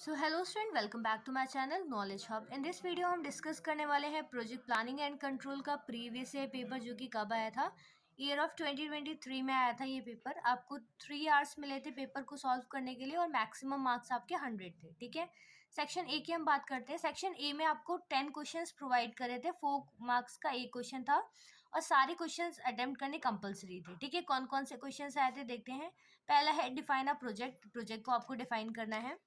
So hello student, welcome back to my channel knowledge hub. In this video हम discuss करने वाले हैं project planning and control का previous year paper, जो कि कब आया था, ईयर ऑफ 2023 में आया था ये पेपर। आपको 3 आवर्स मिले थे पेपर को सॉल्व करने के लिए और मैक्सिमम मार्क्स आपके 100 थे। ठीक है, सेक्शन ए की हम बात करते हैं। सेक्शन ए में आपको 10 क्वेश्चंस प्रोवाइड करे थे, 4 मार्क्स का एक क्वेश्चन था और सारे क्वेश्चंस अटेम्प्ट करने कंपलसरी थे। ठीक है, कौन कौन से क्वेश्चंस आए थे देखते हैं। पहला है डिफाइन अ प्रोजेक्ट, प्रोजेक्ट को आपको डिफाइन करना है।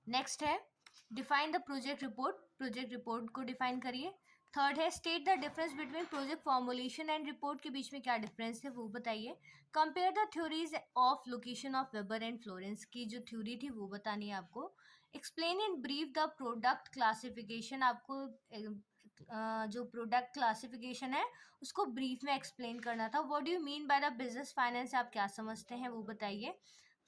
नेक्स्ट है define the project report, project report को डिफाइन करिए। थर्ड है state the difference between project formulation and report, के बीच में क्या डिफरेंस है वो बताइए। Compare the theories of location of weber and Florence, की जो थ्योरी थी वो बतानी है आपको। Explain in brief the product classification, आपको जो प्रोडक्ट क्लासिफिकेशन है उसको ब्रीफ में एक्सप्लेन करना था। What do you mean by the business finance, आप क्या समझते हैं वो बताइए।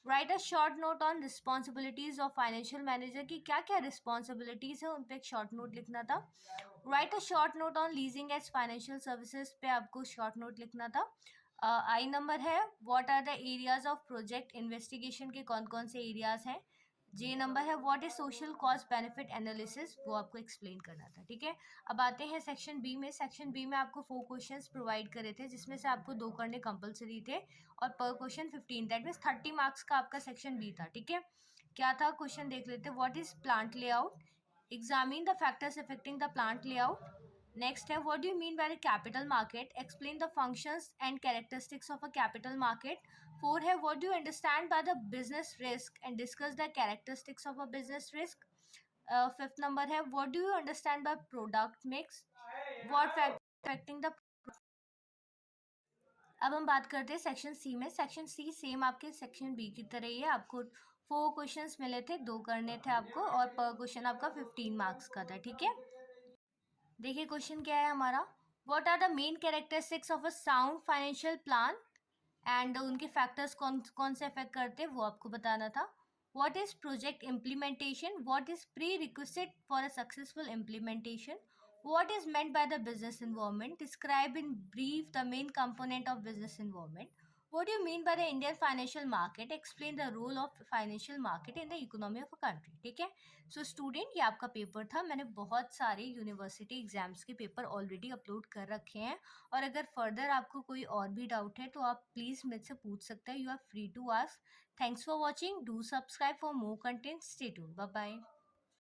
Right a short note on responsibilities of financial manager, की क्या क्या रिस्पॉन्सिबिलिटीज है उन पर एक शॉर्ट नोट लिखना था। Write a short note on leasing as financial services, पे आपको शॉर्ट नोट लिखना था। आई नंबर है what are the areas of project investigation, के कौन कौन से एरियाज हैं। जे नंबर है what is social cost benefit analysis, वो आपको एक्सप्लेन करना था। ठीक है, अब आते हैं सेक्शन बी में। सेक्शन बी में आपको 4 क्वेश्चंस प्रोवाइड करे थे, जिसमें से आपको 2 करने कंपलसरी थे और पर क्वेश्चन 15, दैट मीन्स 30 मार्क्स का आपका सेक्शन बी था। ठीक है, क्या था क्वेश्चन देख लेते हैं। What is plant layout, examine the factors affecting the plant layout. Next है what do you mean by the capital market, explain the functions and characteristics of a capital market. 4 है what do you understand by the business risk and discuss the characteristics of a business risk. Fifth number है what do you understand by product mix, what factor affecting the. अब हम बात करते हैं section C में। Section C same आपके section B की तरह ही है। आपको 4 क्वेश्चंस मिले थे, 2 करने थे आपको और पर क्वेश्चन आपका 15 मार्क्स का था। ठीक है, देखिए क्वेश्चन क्या है हमारा। What are the main characteristics of a sound financial plan and उनके फैक्टर्स कौन कौन से अफेक्ट करते हैं वो आपको बताना था। What is project implementation, what is pre requisite for a successful implementation. What is meant by the business environment? Describe in brief the main component of business environment. What do you mean by the Indian financial market? Explain the role of financial market in the economy of a country. ठीक है, so student ये आपका paper था। मैंने बहुत सारे university exams के paper already upload कर रखे हैं और अगर फर्दर आपको कोई और भी डाउट है तो आप प्लीज़ मुझसे पूछ सकते हैं। You are free to ask. Thanks for watching, do subscribe for more content, stay tuned, bye bye.